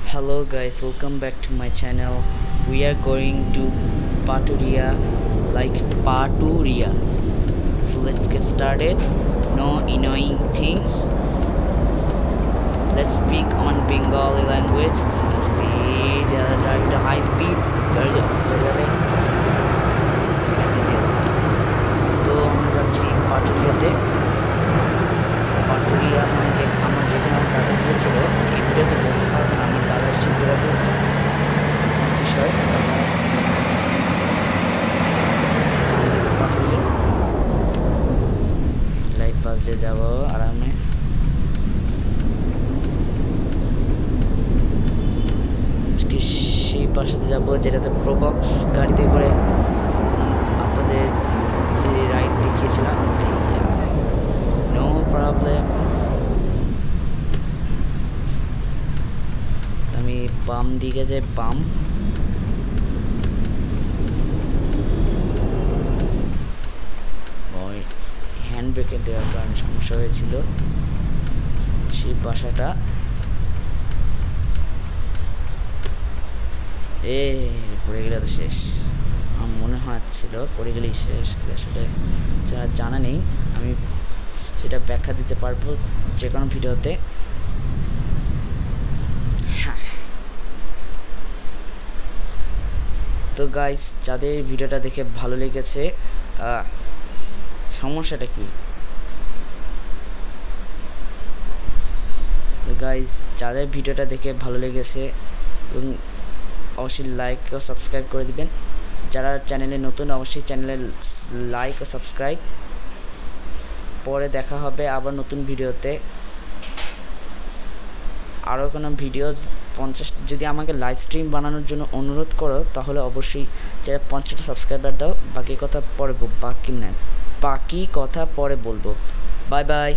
Hello guys, welcome back to my channel. We are going to Paturia, like Paturia. So let's get started. No annoying things. Let's speak on Bengali language. Speed, drive to high speed. তো আমরা যাচ্ছি পাটুরিয়াতে। পাটুরিয়া মানে যে আমার যেখানে আমার দাদা গিয়েছিল, এই ভিডিওতে বলতে পারবো না আমার দাদার শিল্পের বিষয়। ডান দিকে পাটুরিয়া, লাইট পাস দিয়ে যাবো আরামে। আজকে সেই পাশে যাবো যেটাতে প্রোবক্স গাড়িতে করে আপনাদের যে রাইড দেখিয়েছিলাম। No problem. আমি বাম দিকে যাই, বাম। ওই হ্যান্ড ব্রেকে দেওয়ার কারণে সমস্যা হয়েছিল। সেই বাসাটা পড়ে গেলে তো শেষ। আমার মনে হচ্ছিল পড়ে গেলেই শেষ, আসলে যারা জানা নেই আমি সেটা ব্যাখ্যা দিতে পারবো যে কোনো ভিডিওতে। হ্যাঁ, তো গাইস, যাদের ভিডিওটা দেখে ভালো লেগেছে, সমস্যাটা কি গাইস? যাদের ভিডিওটা দেখে ভালো লেগেছে এবং অবশ্যই লাইক ও সাবস্ক্রাইব করে দিবেন। যারা চ্যানেলে নতুন অবশ্যই চ্যানেলে লাইক ও সাবস্ক্রাইব। পরে দেখা হবে আবার নতুন ভিডিওতে। আরও কোনো ভিডিও 50 যদি আমাকে লাইভ স্ট্রিম বানানোর জন্য অনুরোধ করো তাহলে অবশ্যই 50টা সাবস্ক্রাইবার দাও। বাকি কথা পরে বলবো। বাকি কথা পরে বলবো। Bye bye.